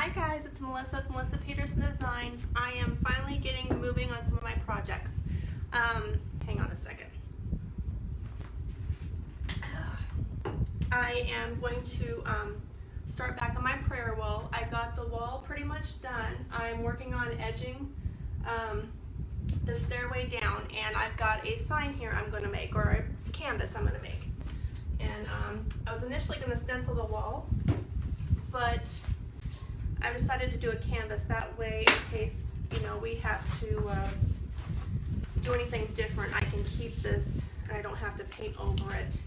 Hi guys, it's Melissa with Melissa Peterson Designs. I am finally getting moving on some of my projects. Hang on a second. I am going to start back on my prayer wall. I got the wall pretty much done. I'm working on edging the stairway down, and I've got a sign here I'm going to make, or a canvas I'm going to make. And I was initially going to stencil the wall, but I've decided to do a canvas that way in case, you know, we have to do anything different. I can keep this and I don't have to paint over it,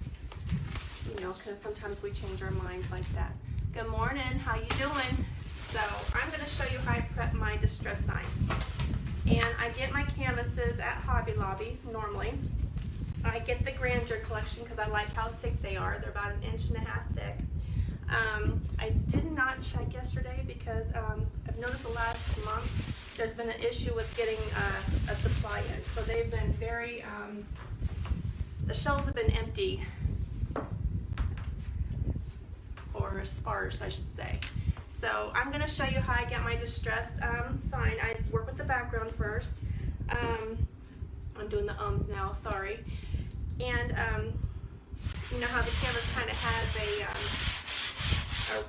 you know, because sometimes we change our minds like that. Good morning, how you doing? So I'm going to show you how I prep my distress signs. And I get my canvases at Hobby Lobby normally. I get the Grandeur collection because I like how thick they are. They're about 1.5 inches thick. I did not check yesterday because I've noticed the last month there's been an issue with getting a supply in. So they've been very, the shelves have been empty, or sparse I should say. So I'm going to show you how I get my distressed sign. I work with the background first. I'm doing the ums now, sorry. And you know how the canvas kind of has a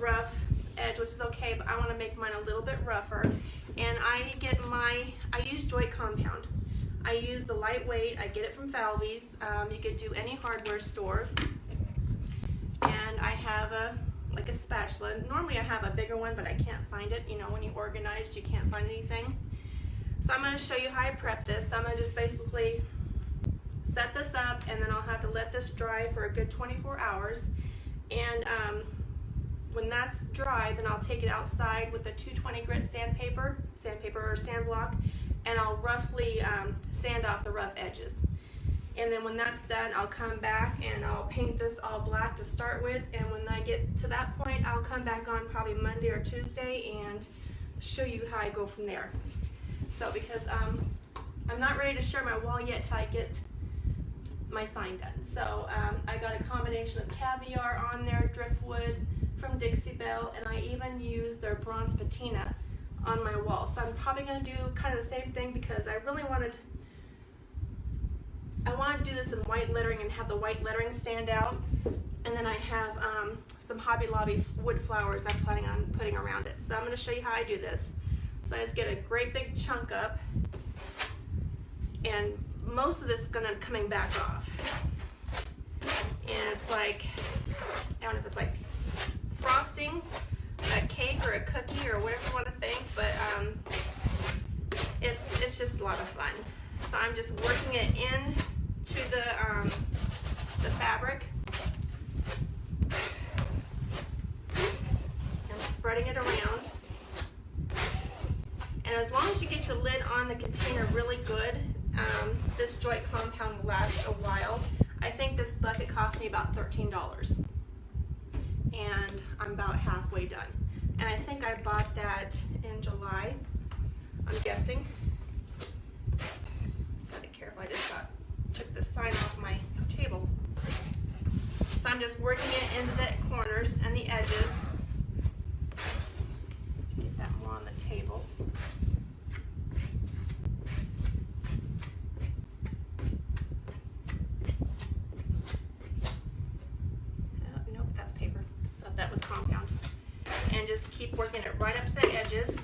rough edge, which is okay, but I want to make mine a little bit rougher. And I use joint compound. I use the lightweight. I get it from Falvey's. You could do any hardware store. And I have like a spatula. Normally I have a bigger one, but I can't find it. You know, when you organize, you can't find anything. So I'm going to show you how I prep this. I'm going to just basically set this up, and then I'll have to let this dry for a good 24 hours. And when that's dry, then I'll take it outside with a 220 grit sandpaper or sand block, and I'll roughly sand off the rough edges. And then when that's done, I'll come back and I'll paint this all black to start with. And when I get to that point, I'll come back on probably Monday or Tuesday and show you how I go from there. So because I'm not ready to share my wall yet till I get my sign done. So I got a combination of caviar on there, driftwood from Dixie Belle, and I even used their bronze patina on my wall. So I'm probably going to do kind of the same thing because I really wanted to do this in white lettering and have the white lettering stand out. And then I have some Hobby Lobby wood flowers I'm planning on putting around it. So I'm going to show you how I do this. So I just get a great big chunk up, and most of this is going to coming back off. And it's like, I don't know if it's like frosting a cake or a cookie or whatever you want to think, but it's just a lot of fun. So I'm just working it into the fabric and spreading it around. And as long as you get your lid on the container really good, this joint compound will last a while. I think this bucket cost me about $13, and I'm about halfway done. And I think I bought that in July, I'm guessing. Gotta be careful, I just took the sign off my table. So I'm just working it into the corners and the edges. Get that more on the table. Nope, that's paper. Thought that was compound. And just keep working it right up to the edges.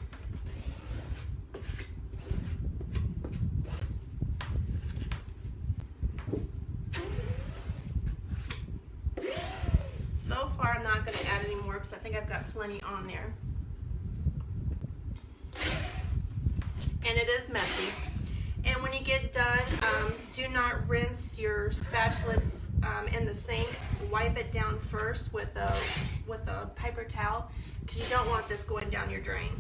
So far I'm not going to add any more because I think I've got plenty on there. And it is messy. And when you get done, do not rinse your spatula in the sink. Wipe it down first with a paper towel because you don't want this going down your drain.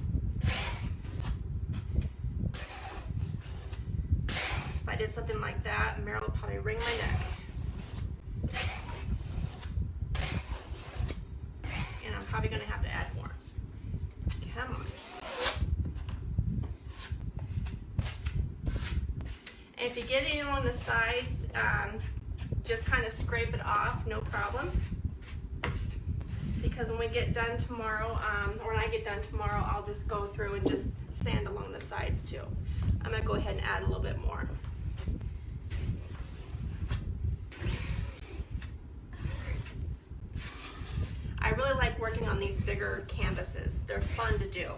If I did something like that, Meryl would probably wring my neck. And I'm probably going to have to add more. Come on. And if you get any on the sides, just kind of scrape it off, no problem. because when we get done tomorrow, or when I get done tomorrow, I'll just go through and just sand along the sides too. I'm gonna go ahead and add a little bit more. I really like working on these bigger canvases. They're fun to do.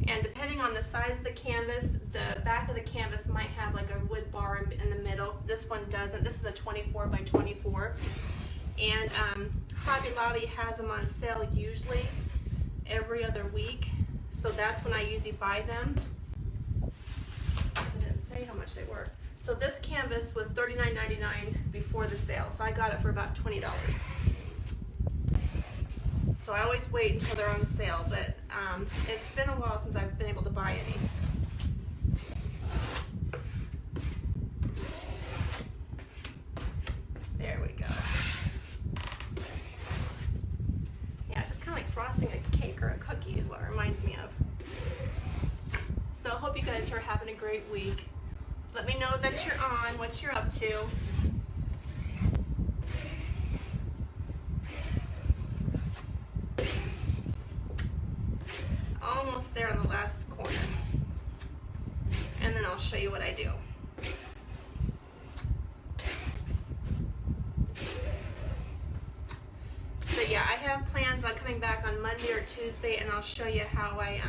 And depending on the size of the canvas, the back of the canvas might have like a wood bar in the middle. This one doesn't. This is a 24 by 24. And Hobby Lobby has them on sale usually every other week. So that's when I usually buy them. I didn't say how much they were. So this canvas was $39.99 before the sale. So I got it for about $20. So I always wait until they're on sale, but it's been a while since I've been able to buy any. There we go. Yeah, it's just kind of like frosting a cake or a cookie is what it reminds me of. So I hope you guys are having a great week. Let me know that you're on, what you're up to. Almost there on the last corner. And then I'll show you what I do. So yeah, I have plans on coming back on Monday or Tuesday, and I'll show you how I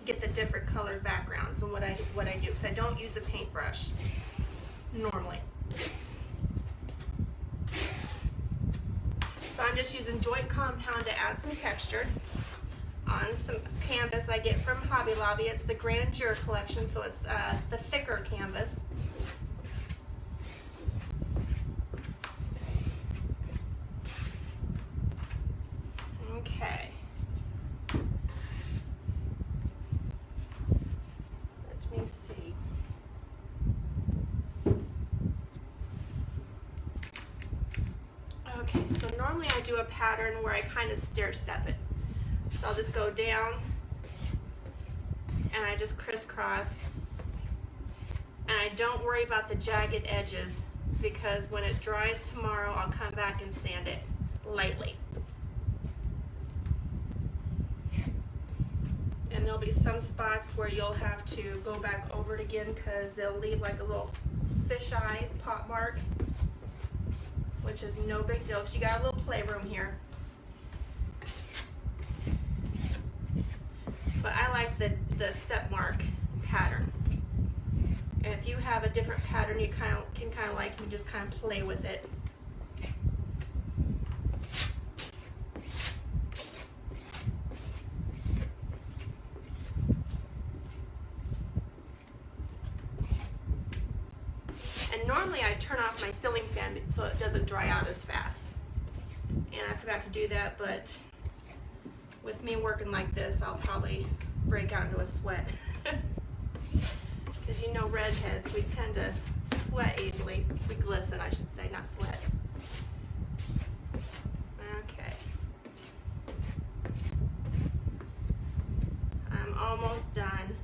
get the different colored backgrounds and what I do, because I don't use a paintbrush normally. So I'm just using joint compound to add some texture on some canvas I get from Hobby Lobby. It's the Grandeur collection, so it's the thicker canvas. Okay. Let me see. Okay, so normally I do a pattern where I kind of stair step it. So I'll just go down and I just crisscross, and I don't worry about the jagged edges, because when it dries tomorrow I'll come back and sand it lightly. And there'll be some spots where you'll have to go back over it again because they'll leave like a little fisheye pot mark, which is no big deal because you got a little playroom here. But I like the step mark pattern. And if you have a different pattern, you can kind of like, you just kind of play with it. And normally I turn off my ceiling fan so it doesn't dry out as fast. And I forgot to do that, but with me working like this, I'll probably break out into a sweat. Because you know, redheads, we tend to sweat easily. We glisten, I should say, not sweat. Okay. I'm almost done.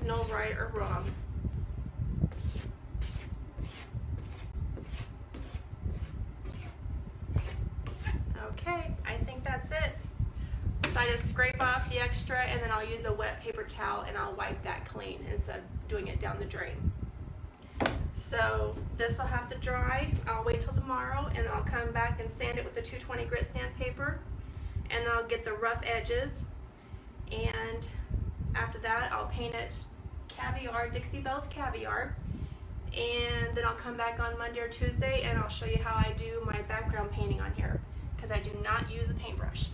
No right or wrong. Okay, I think that's it. So I just scrape off the extra, and then I'll use a wet paper towel and I'll wipe that clean instead of doing it down the drain. So this will have to dry. I'll wait till tomorrow, and then I'll come back and sand it with the 220 grit sandpaper, and then I'll get the rough edges, and after that I'll paint it caviar, Dixie Belle's caviar, and then I'll come back on Monday or Tuesday and I'll show you how I do my background painting on here, because I do not use a paintbrush.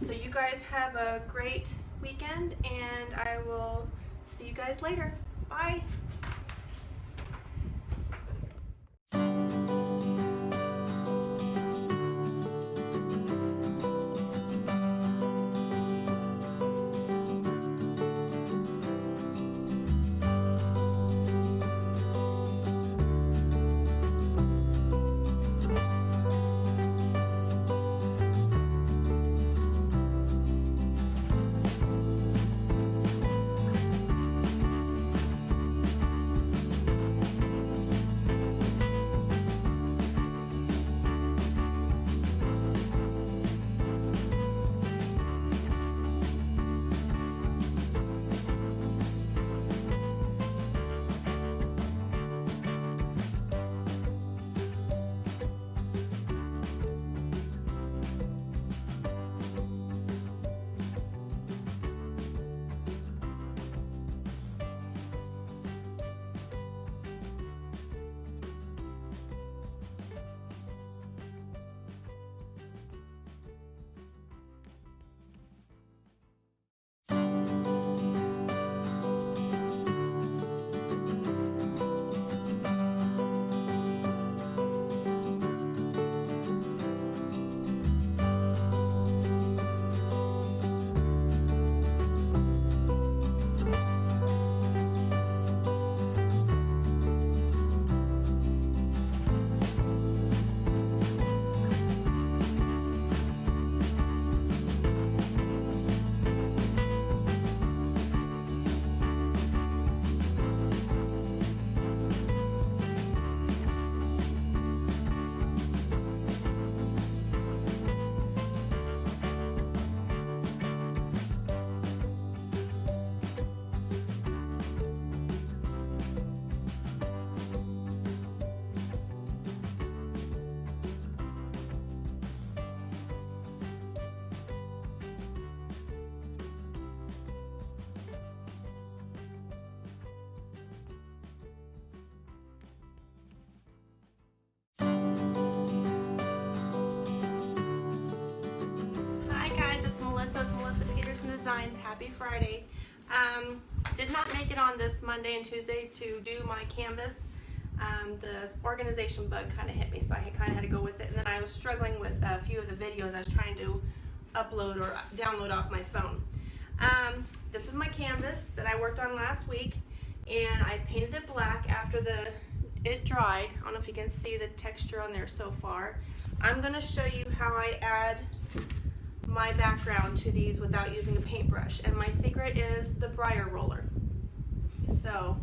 So you guys have a great weekend, and I will see you guys later. Bye. Signs. Happy Friday. Did not make it on this Monday and Tuesday to do my canvas. The organization bug kind of hit me, so I kind of had to go with it. And then I was struggling with a few of the videos I was trying to upload or download off my phone. This is my canvas that I worked on last week, and I painted it black after it dried. I don't know if you can see the texture on there so far. I'm going to show you how I add my background to these without using a paintbrush, and my secret is the briar roller. So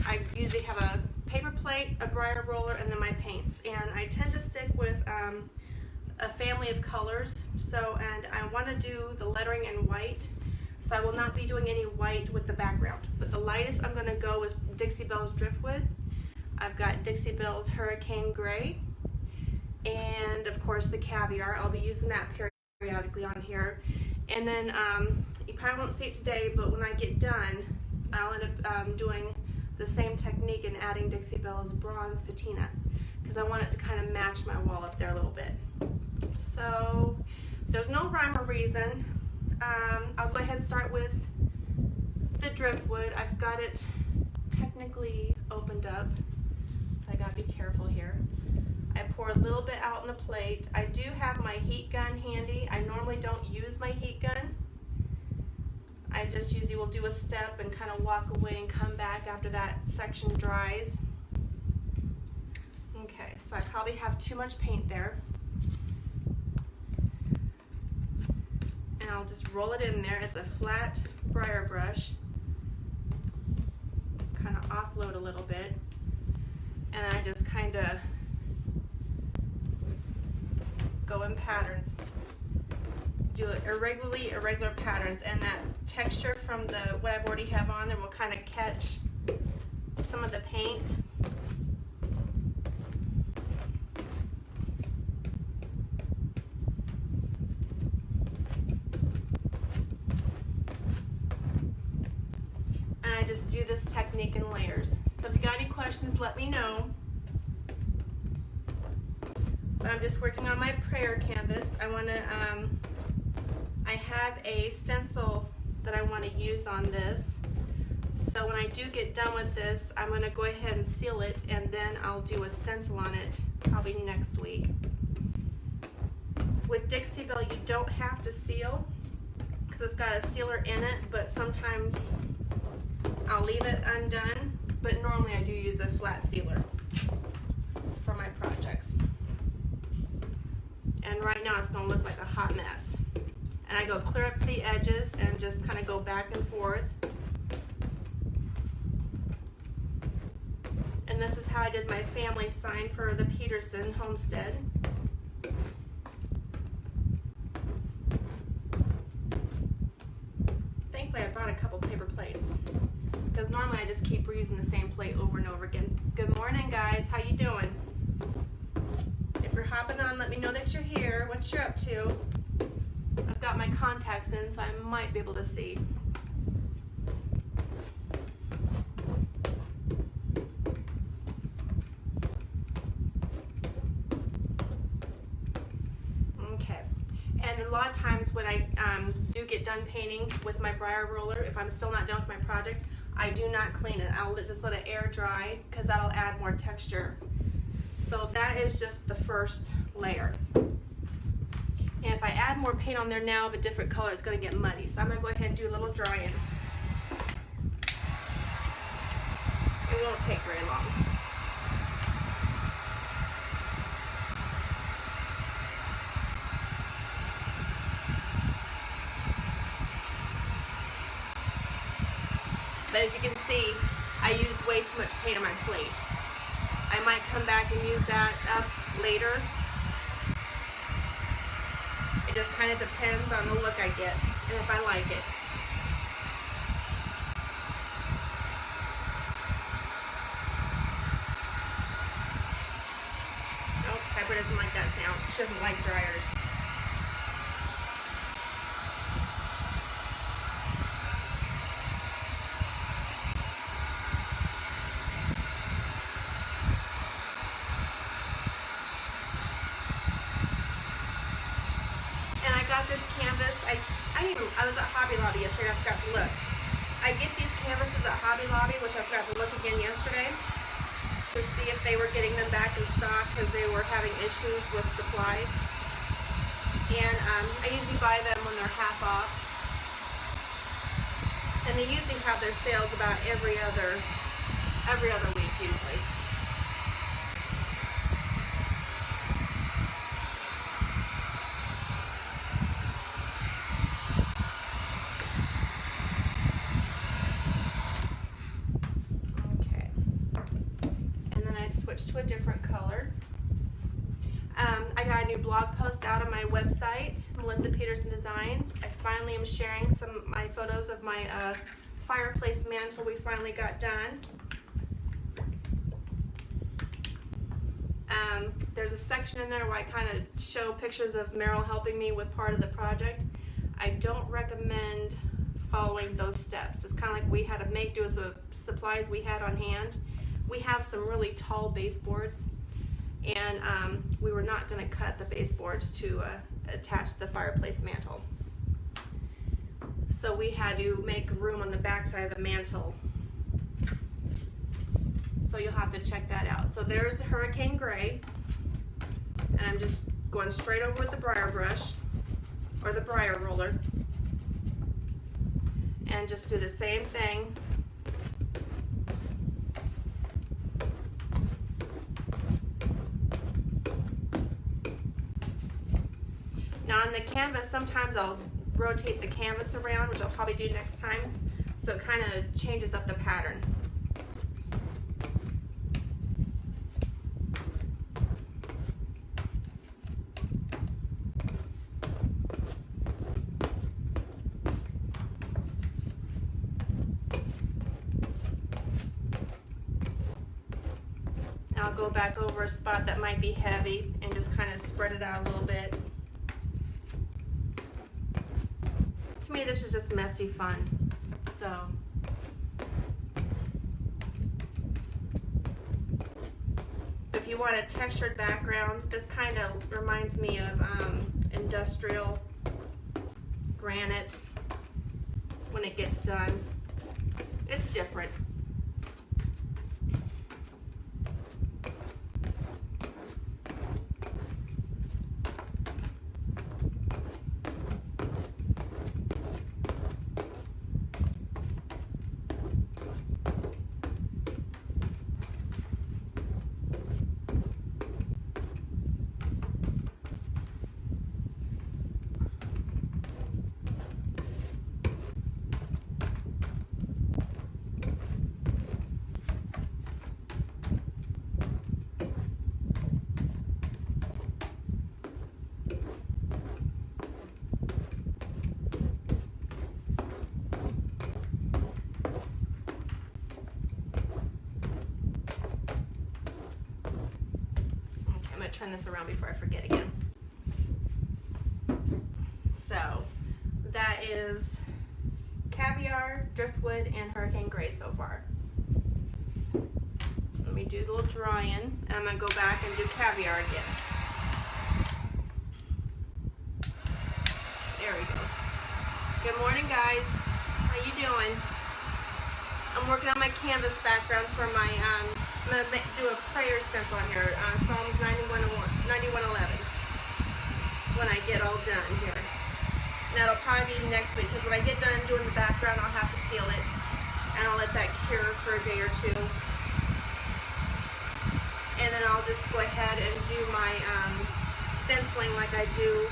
I usually have a paper plate, a briar roller, and then my paints, and I tend to stick with a family of colors. And I want to do the lettering in white, so I will not be doing any white with the background, but the lightest I'm going to go is Dixie Belle's Driftwood. I've got Dixie Belle's Hurricane Gray, and of course the Caviar. I'll be using that periodically on here. And then you probably won't see it today, but when I get done, I'll end up doing the same technique and adding Dixie Belle's Bronze Patina, because I want it to kind of match my wall up there a little bit. So there's no rhyme or reason. I'll go ahead and start with the driftwood. I've got it technically opened up, so I gotta be careful here. I pour a little bit out on the plate. I do have my heat gun handy. I normally don't use my heat gun. I just usually will do a step and kind of walk away and come back after that section dries. Okay, so I probably have too much paint there. And I'll just roll it in there. It's a flat briar brush. Kind of offload a little bit. And I just kind of go in patterns. Do it irregular patterns, and that texture from what I've already have on there will kind of catch some of the paint. And I just do this technique in layers. So if you got any questions, let me know. But I'm just working on my prayer canvas. I have a stencil that I want to use on this. So when I do get done with this, I'm going to go ahead and seal it, and then I'll do a stencil on it probably next week. With Dixie Belle, you don't have to seal because it's got a sealer in it, but sometimes I'll leave it undone. But normally I do use a flat sealer for my projects. And right now it's going to look like a hot mess. And I go clear up the edges and just kind of go back and forth. And this is how I did my family sign for the Peterson homestead. Thankfully I brought a couple paper plates, because normally I just keep reusing the same plate over and over again. Good morning, guys. How you doing? If you're hopping on, let me know that you're here, what you're up to. I've got my contacts in, so I might be able to see. Okay, and a lot of times when I do get done painting with my briar roller, if I'm still not done with my project, I do not clean it. I'll just let it air dry, because that'll add more texture. So that is just the first layer. And if I add more paint on there now of a different color, it's going to get muddy. So I'm going to go ahead and do a little drying. It won't take very long. But as you can see, I used way too much paint on my plate. I might come back and use that up later. It just kind of depends on the look I get and if I like it. Oh, Pepper doesn't like that sound. She doesn't like dryers. this canvas. I I was at Hobby Lobby yesterday, I forgot to look. I get these canvases at Hobby Lobby, which I forgot to look again yesterday, to see if they were getting them back in stock because they were having issues with supply. And I usually buy them when they're half off. And they usually have their sales about every other week usually. Okay. And then I switched to a different color. I got a new blog post out on my website, Melissa Peterson Designs. I finally am sharing some of my photos of my fireplace mantle we finally got done. There's a section in there where I kind of show pictures of Meryl helping me with part of the project. I don't recommend following those steps. It's kind of like we had to make do with the supplies we had on hand. We have some really tall baseboards, and we were not going to cut the baseboards to attach the fireplace mantle. So we had to make room on the back side of the mantle. So you'll have to check that out. So there's the Hurricane Gray, and I'm just going straight over with the briar brush, or the briar roller, and just do the same thing. Now on the canvas, sometimes I'll rotate the canvas around, which I'll probably do next time, so it kind of changes up the pattern. I'll go back over a spot that might be heavy and just kind of spread it out a little bit. To me, this is just messy fun. So, if you want a textured background, this kind of reminds me of industrial granite when it gets done. It's different. Turn this around before I forget again. So that is Caviar, Driftwood, and Hurricane Gray so far. Let me do a little drawing, and I'm going to go back and do Caviar again. There we go. Good morning, guys. How you doing? I'm working on my canvas background for my I'm going to do a prayer stencil on here, Psalms 91:11, when I get all done here. And that'll probably be next week, because when I get done doing the background, I'll have to seal it, and I'll let that cure for a day or two. And then I'll just go ahead and do my stenciling like I do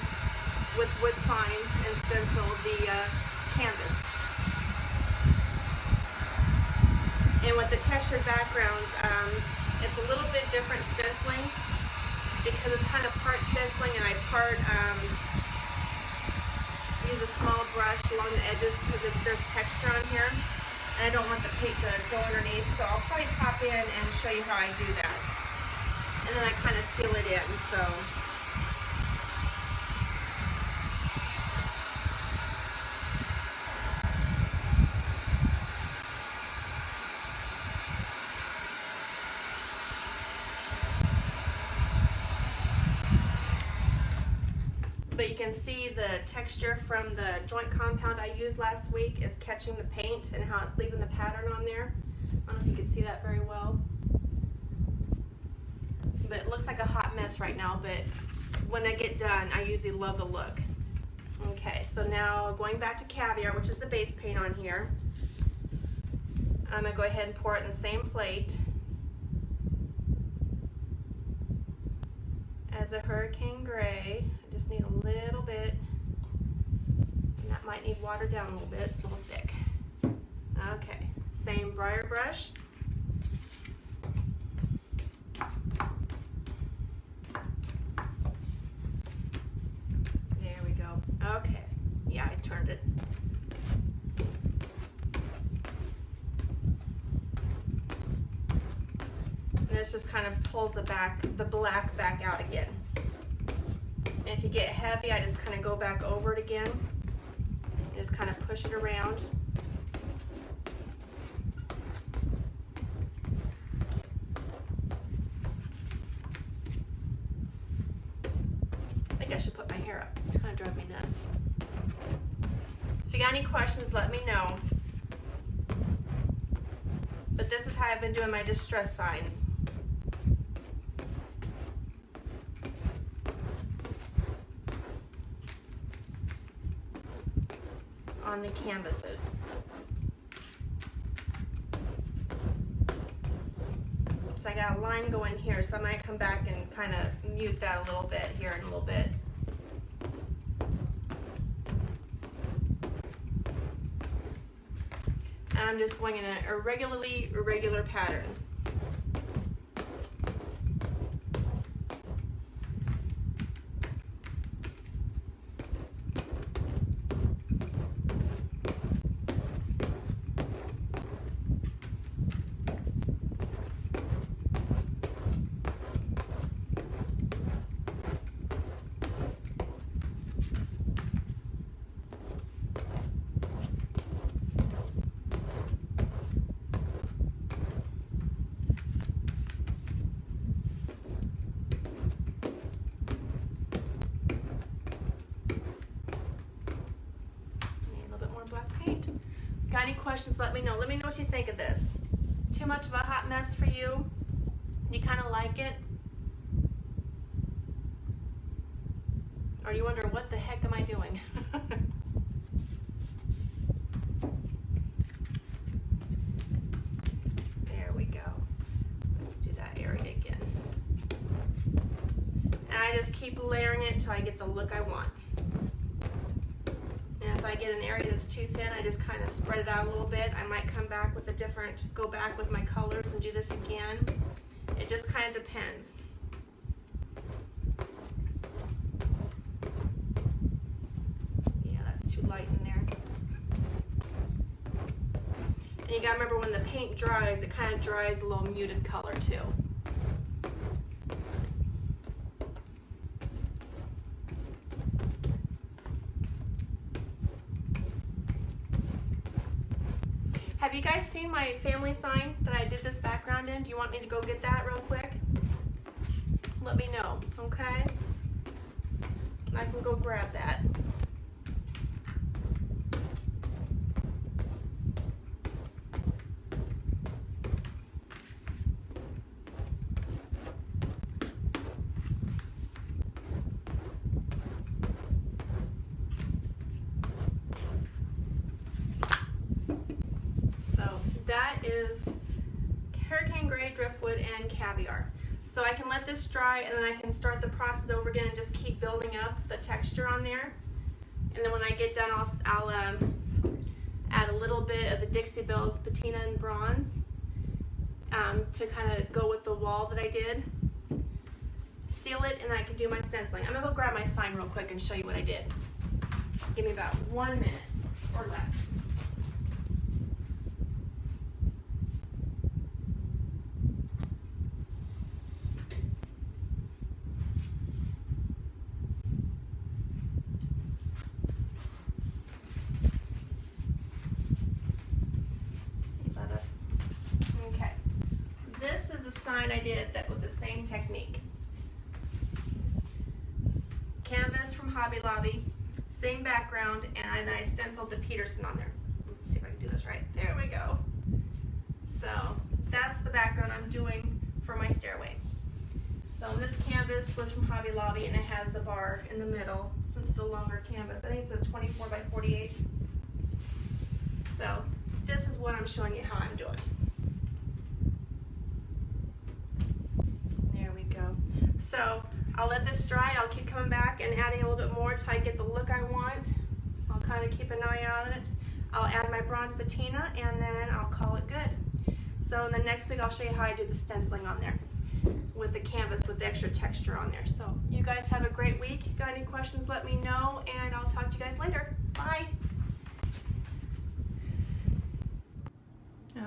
with wood signs and stencil the canvas. And with the textured background, it's a little bit different stenciling, because it's kind of part stenciling and I part use a small brush along the edges because there's texture on here, and I don't want the paint to go underneath, so I'll probably pop in and show you how I do that. And then I kind of fill it in, so. but you can see the texture from the joint compound I used last week is catching the paint and how it's leaving the pattern on there. I don't know if you can see that very well. But it looks like a hot mess right now, but when I get done, I usually love the look. Okay, so now going back to Caviar, which is the base paint on here. I'm gonna go ahead and pour it in the same plate as a Hurricane Gray. I just need a little bit, and that might need watered down a little bit, it's a little thick. Okay, same briar brush. There we go. Okay, yeah, I turned it. And this just kind of pulls the black back out again. And if you get heavy, I just kind of go back over it again. Just kind of push it around. I think I should put my hair up. It's going to drive me nuts. If you got any questions, let me know. But this is how I've been doing my distress signs. On the canvases. So I got a line going here, so I might come back and kind of mute that a little bit here in a little bit. And I'm just going in an irregular pattern. Got any questions, let me know. Let me know what you think of this. Too much of a hot mess for you? You kind of like it? Or you wonder, what the heck am I doing? There we go. Let's do that area again. And I just keep layering it until I get the look I want. And if I get an area that's too thin, I just kind of spread it out a little bit. I might come back with go back with my colors and do this again. It just kind of depends. Yeah, that's too light in there. And you gotta remember, when the paint dries, it kind of dries a little muted color too. Have you guys seen my family sign that I did this background in? Do you want me to go get that real quick? Let me know, okay? I can go grab that. That is Hurricane Gray, Driftwood, and Caviar. So I can let this dry, and then I can start the process over again and just keep building up the texture on there. And then when I get done, I'll add a little bit of the Dixie Belle's Patina and Bronze to kind of go with the wall that I did. Seal it, and I can do my stenciling. I'm going to go grab my sign real quick and show you what I did. Give me about 1 minute or less. I did that with the same technique. Canvas from Hobby Lobby, same background, and I stenciled the Peterson on there. Let's see if I can do this right. There we go. So that's the background I'm doing for my stairway. So this canvas was from Hobby Lobby, and it has the bar in the middle since it's a longer canvas. I think it's a 24 by 48. So this is what I'm showing you how I'm doing. There we go. So I'll let this dry. I'll keep coming back and adding a little bit more until I get the look I want. I'll kind of keep an eye on it. I'll add my bronze patina, and then I'll call it good. So in the next week, I'll show you how I do the stenciling on there with the canvas with the extra texture on there. So you guys have a great week. Got any questions, let me know, and I'll talk to you guys later. Bye.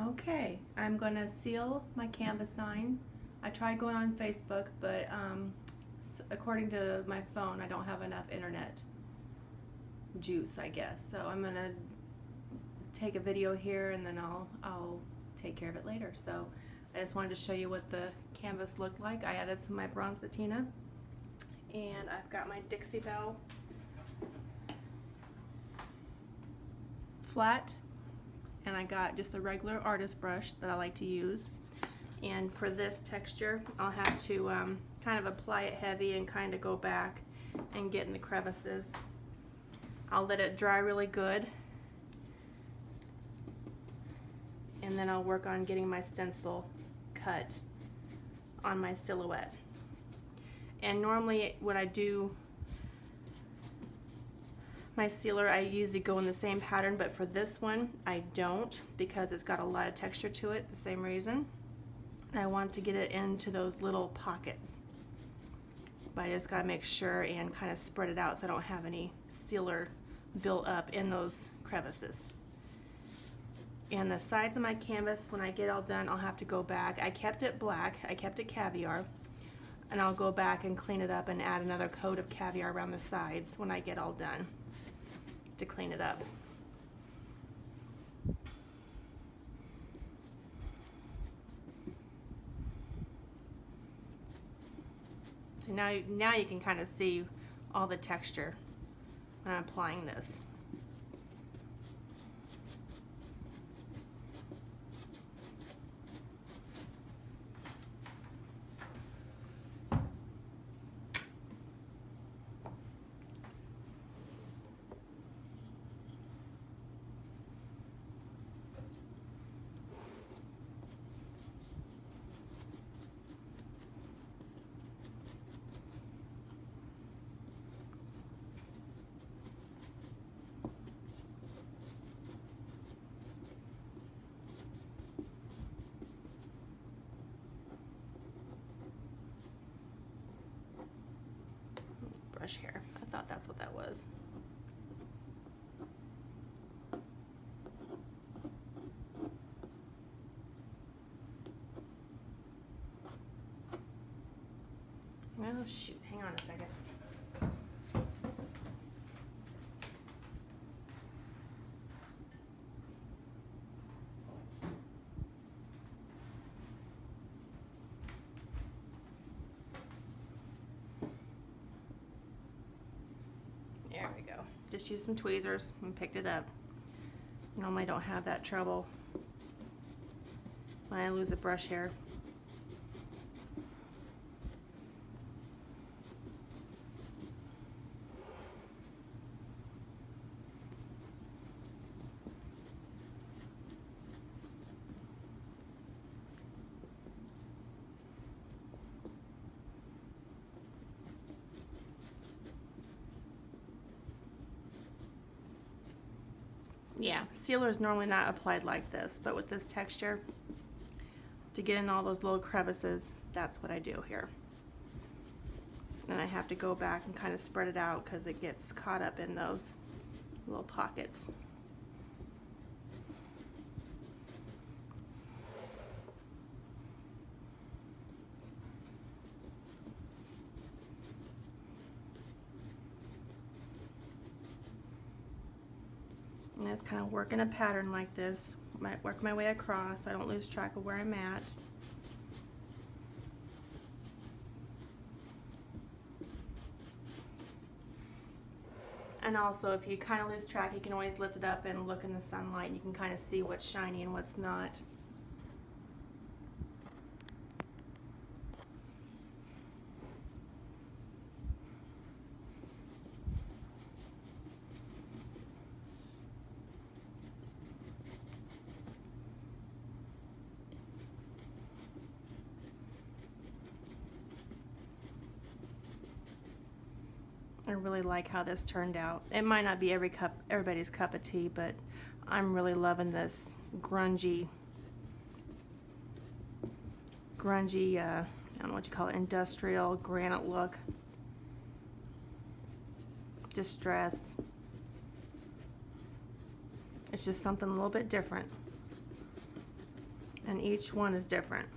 Okay, I'm going to seal my canvas sign. I tried going on Facebook, but according to my phone, I don't have enough internet juice, I guess. So I'm going to take a video here, and then I'll take care of it later. So I just wanted to show you what the canvas looked like. I added some of my bronze patina, and I've got my Dixie Belle flat, and I got just a regular artist brush that I like to use. And for this texture, I'll have to kind of apply it heavy and kind of go back and get in the crevices. I'll let it dry really good, and then I'll work on getting my stencil cut on my silhouette. And normally when I do my sealer, I usually go in the same pattern, but for this one I don't, because it's got a lot of texture to it, the same reason. I want to get it into those little pockets, but I just got to make sure and kind of spread it out so I don't have any sealer built up in those crevices. And the sides of my canvas, when I get all done, I'll have to go back. I kept it black, I kept it caviar, and I'll go back and clean it up and add another coat of caviar around the sides when I get all done to clean it up. So now you can kind of see all the texture when I'm applying this. Brush hair. I thought that's what that was. Oh shoot, hang on a second. There we go. Just used some tweezers and picked it up. Normally I don't have that trouble when I lose a brush hair. Yeah, sealer is normally not applied like this, but with this texture, to get in all those little crevices, that's what I do here. And I have to go back and kind of spread it out because it gets caught up in those little pockets. And just kind of work in a pattern like this. Might work my way across. I don't lose track of where I'm at. And also, if you kind of lose track, you can always lift it up and look in the sunlight, and you can kind of see what's shiny and what's not. I really like how this turned out. It might not be everybody's cup of tea, but I'm really loving this grungy, I don't know what you call it, industrial granite look. Distressed. It's just something a little bit different. And each one is different.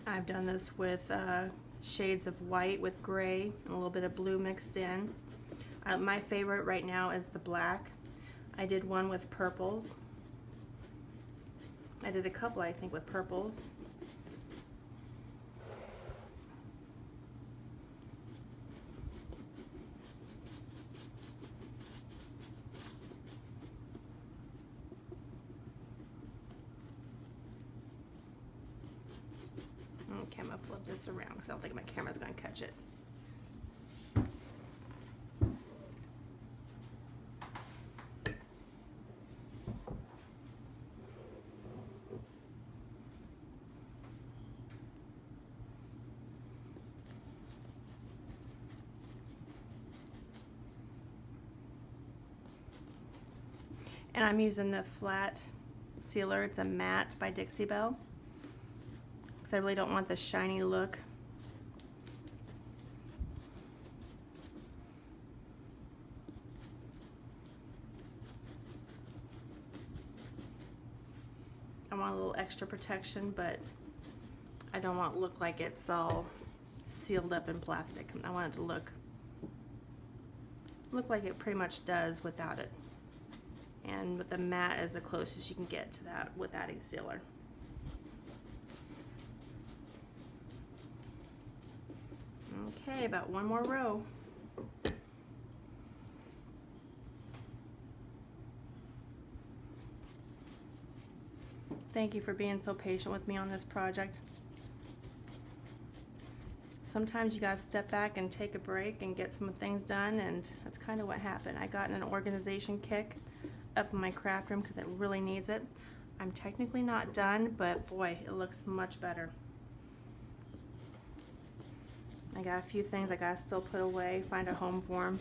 I've done this with shades of white with gray and a little bit of blue mixed in. My favorite right now is the black. I did one with purples. I did a couple, I think, with purples. Okay, I'm gonna flip this around because I don't think my camera's gonna catch it. And I'm using the flat sealer. It's a matte by Dixie Belle, because I really don't want the shiny look. I want a little extra protection, but I don't want it to look like it's all sealed up in plastic. I want it to look like it pretty much does without it. And with the matte is the closest you can get to that with adding sealer. Okay, about one more row. Thank you for being so patient with me on this project. Sometimes you gotta step back and take a break and get some things done, and that's kind of what happened. I got an organization kick up in my craft room because it really needs it. I'm technically not done, but boy, it looks much better. I got a few things I gotta still put away, find a home for them.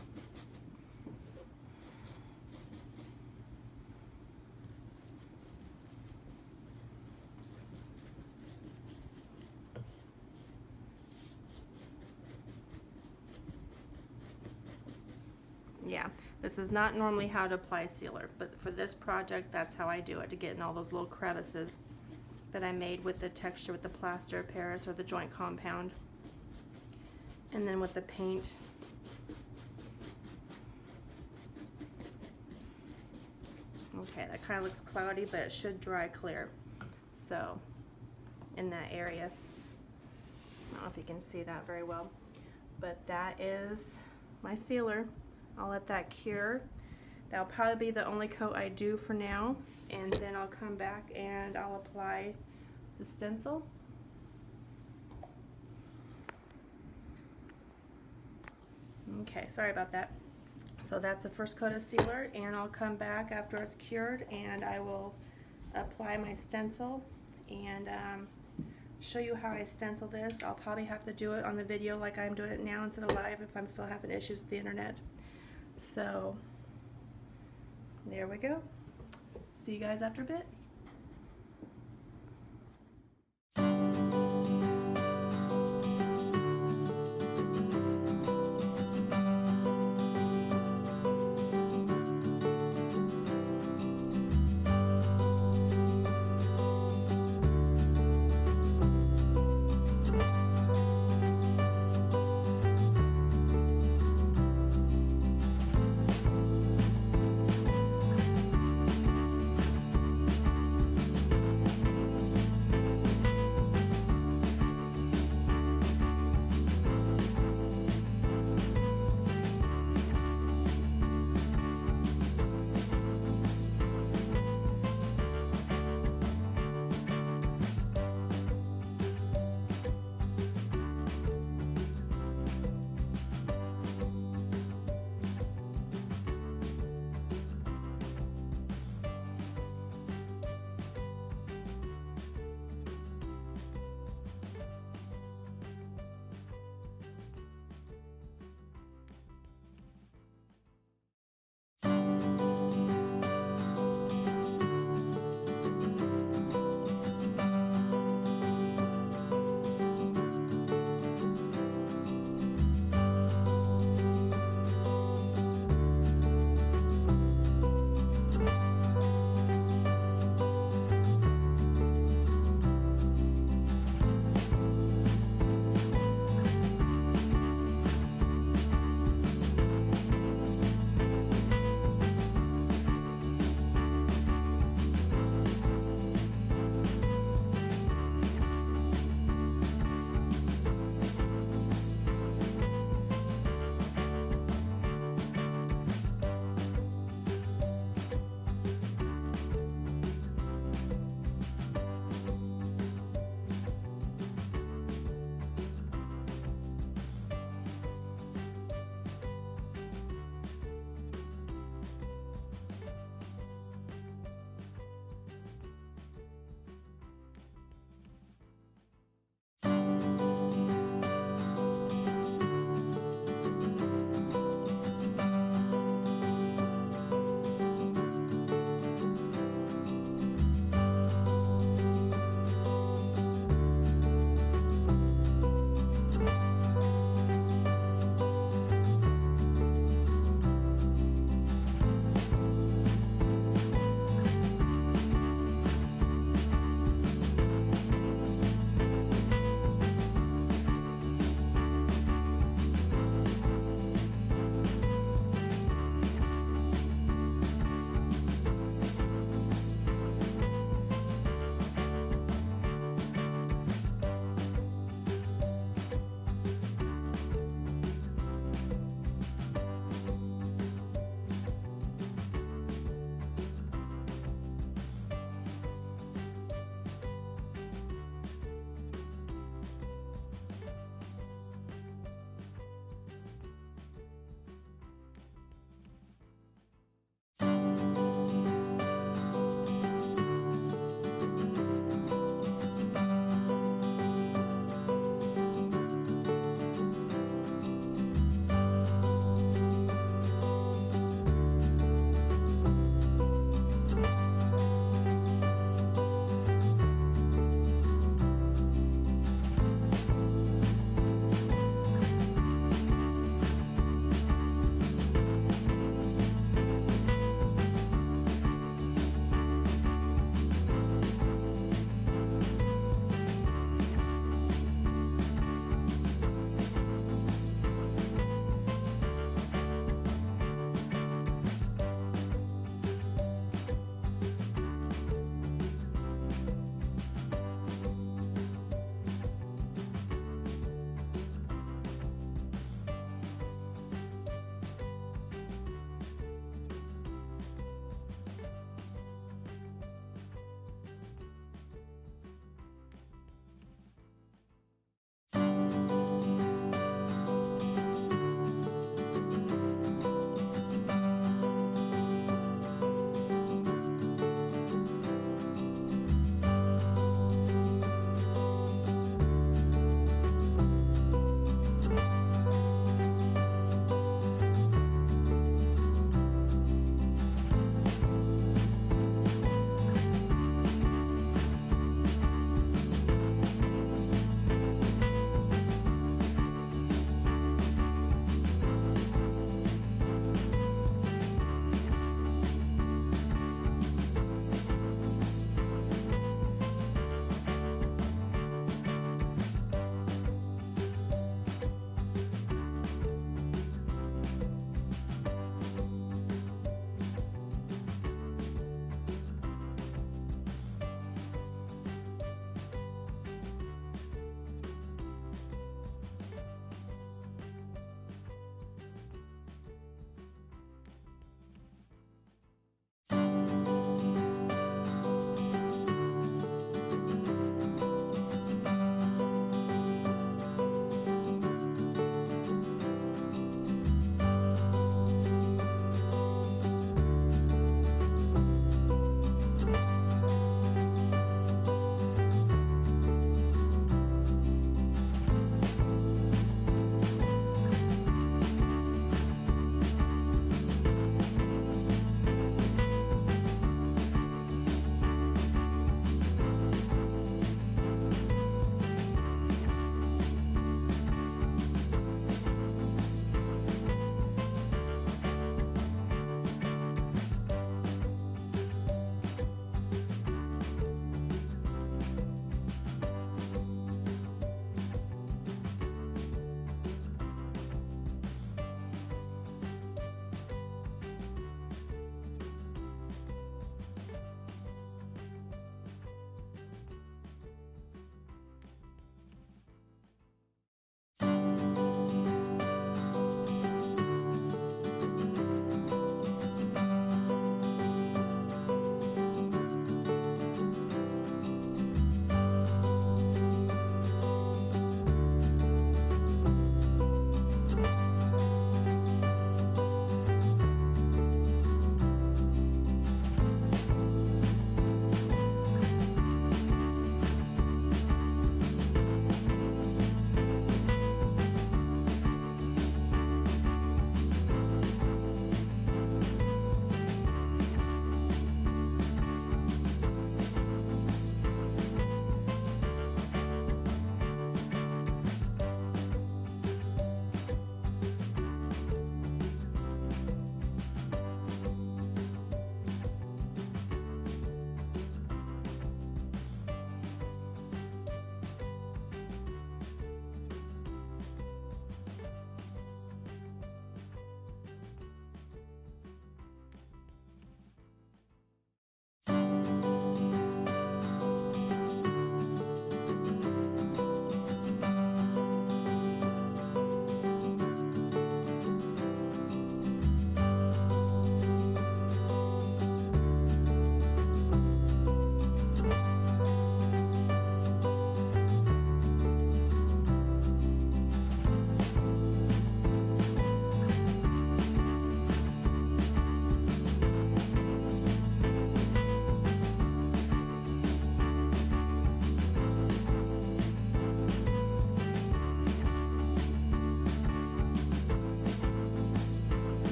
Yeah, this is not normally how to apply sealer, but for this project, that's how I do it, to get in all those little crevices that I made with the texture with the plaster of Paris or the joint compound. And then with the paint, okay, that kind of looks cloudy, but it should dry clear. So, in that area, I don't know if you can see that very well, but that is my sealer. I'll let that cure. That'll probably be the only coat I do for now, and then I'll come back and I'll apply the stencil. Okay, sorry about that. So that's the first coat of sealer, and I'll come back after it's cured and I will apply my stencil and show you how I stencil this. I'll probably have to do it on the video like I'm doing it now instead of live if I'm still having issues with the internet. So there we go. See you guys after a bit.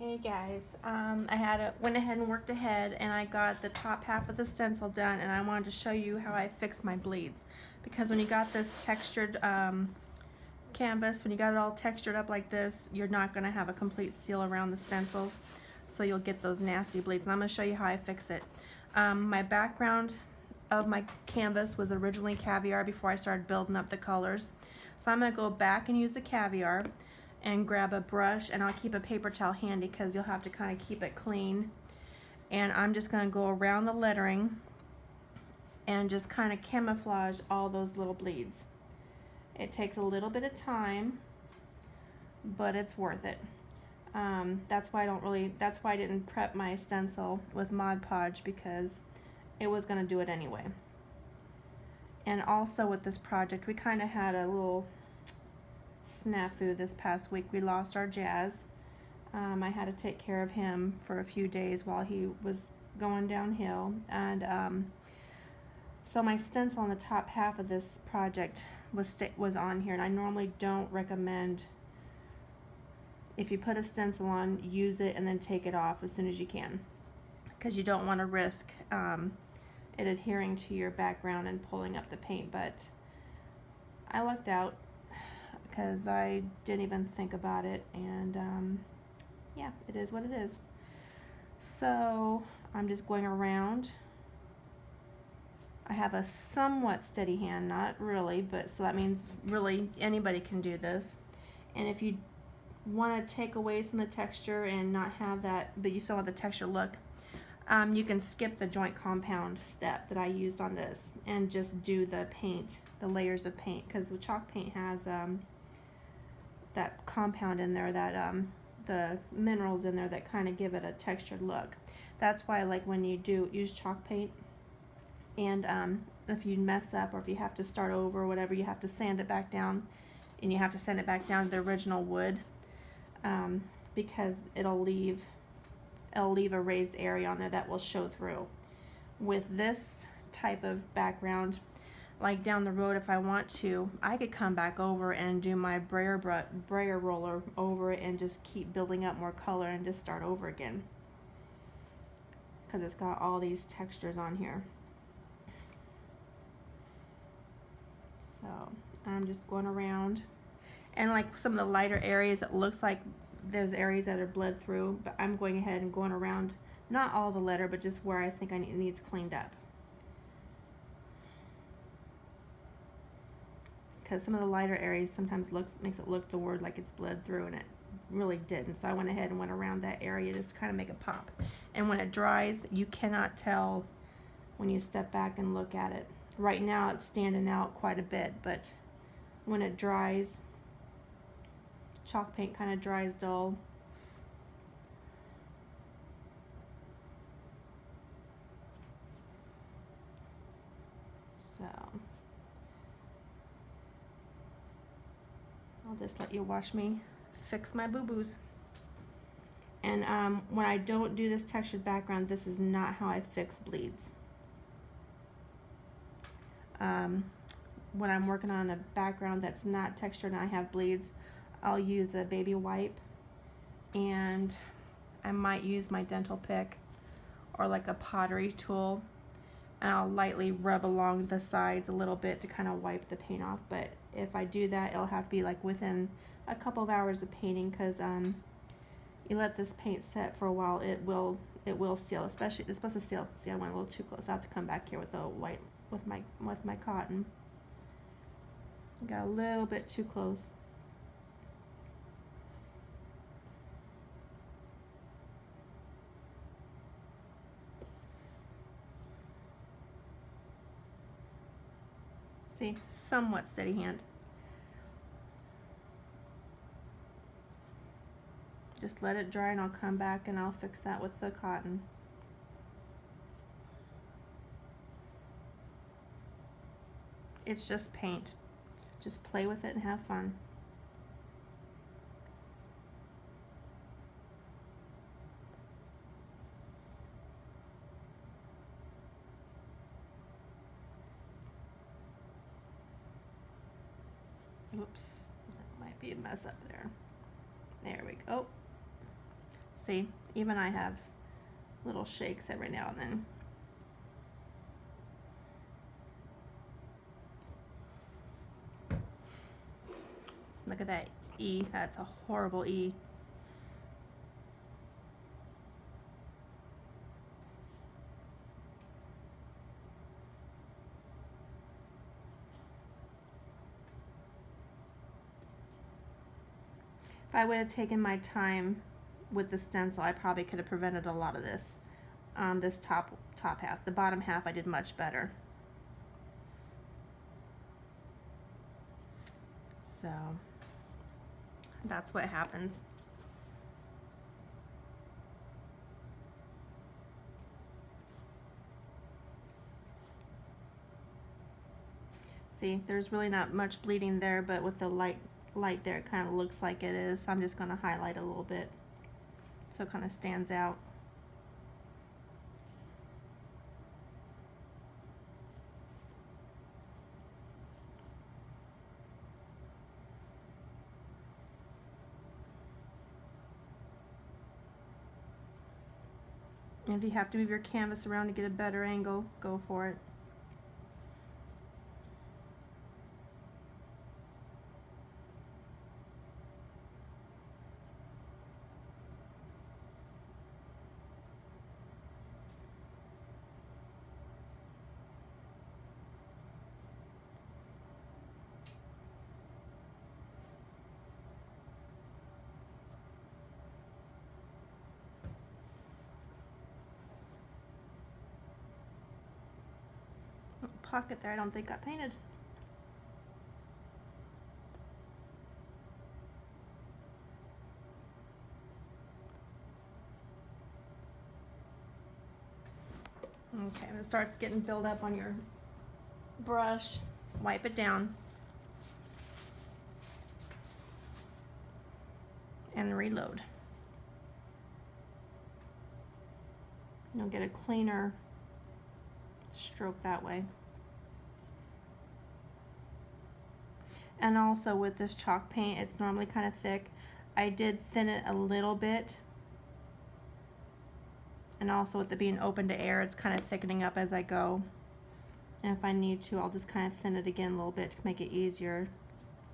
Hey guys, went ahead and worked ahead, and I got the top half of the stencil done, and I wanted to show you how I fixed my bleeds. Because when you got this textured canvas, when you got it all textured up like this, you're not going to have a complete seal around the stencils, so you'll get those nasty bleeds. And I'm going to show you how I fix it. My background of my canvas was originally caviar before I started building up the colors. So I'm going to go back and use the caviar and grab a brush, and I'll keep a paper towel handy because you'll have to kind of keep it clean. And I'm just going to go around the lettering and just kind of camouflage all those little bleeds. It takes a little bit of time, but it's worth it. That's why I didn't prep my stencil with Mod Podge, because it was going to do it anyway. And also with this project, we kind of had a little snafu this past week. We lost our Jazz. I had to take care of him for a few days while he was going downhill, and so my stencil on the top half of this project was on here, and I normally don't recommend, if you put a stencil on, use it and then take it off as soon as you can, because you don't want to risk it adhering to your background and pulling up the paint. But I lucked out because I didn't even think about it, and yeah, it is what it is. So I'm just going around. I have a somewhat steady hand, not really, but so that means really anybody can do this. And if you want to take away some of the texture and not have that, but you still want the texture look, you can skip the joint compound step that I used on this and just do the paint, the layers of paint, because the chalk paint has that compound in there, that the minerals in there that kind of give it a textured look. That's why I like when you do use chalk paint, and if you mess up or if you have to start over or whatever, you have to sand it back down, and you have to send it back down to the original wood, because it'll leave a raised area on there that will show through. With this type of background, like down the road, if I want to, I could come back over and do my brayer roller over it and just keep building up more color and just start over again, because it's got all these textures on here. So I'm just going around, and like some of the lighter areas, it looks like there's areas that are bled through, but I'm going ahead and going around, not all the letter, but just where I think it needs cleaned up. Because some of the lighter areas sometimes makes it look the word like it's bled through, and it really didn't. So I went ahead and went around that area just to kind of make it pop. And when it dries, you cannot tell when you step back and look at it. Right now it's standing out quite a bit, but when it dries, chalk paint kind of dries dull. So I'll just let you watch me fix my boo-boos. And when I don't do this textured background, this is not how I fix bleeds. When I'm working on a background that's not textured and I have bleeds, I'll use a baby wipe, and I might use my dental pick or like a pottery tool, and I'll lightly rub along the sides a little bit to kind of wipe the paint off. But if I do that, it'll have to be like within a couple of hours of painting, because you let this paint set for a while, it will seal. Especially, it's supposed to seal. See, I went a little too close. I have to come back here with a white with my cotton. I got a little bit too close. See, somewhat steady hand. Just let it dry, and I'll come back and I'll fix that with the cotton. It's just paint. Just play with it and have fun. Oops, that might be a mess up there. There we go. See, even I have little shakes every now and then. Look at that E. That's a horrible E. If I would have taken my time with the stencil, I probably could have prevented a lot of this. This top half. The bottom half I did much better. So that's what happens. See, there's really not much bleeding there, but with the light there, it kind of looks like it is. So I'm just going to highlight a little bit so it kind of stands out. And if you have to move your canvas around to get a better angle, go for it. Pocket there I don't think got painted. Okay, when it starts getting built up on your brush, wipe it down and reload. You'll get a cleaner stroke that way. And also with this chalk paint, it's normally kind of thick. I did thin it a little bit. And also with it being open to air, it's kind of thickening up as I go. And if I need to, I'll just kind of thin it again a little bit to make it easier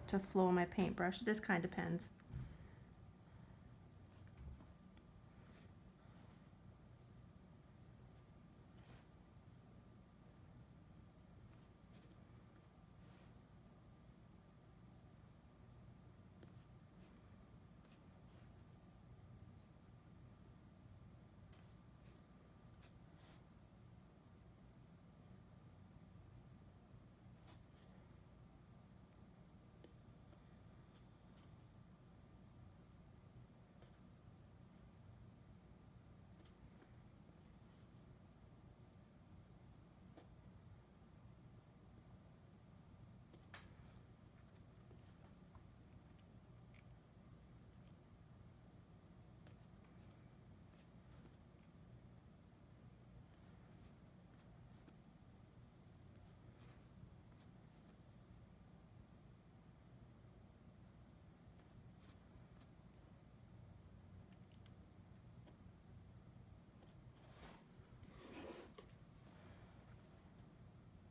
to flow on my paintbrush. It just kind of depends.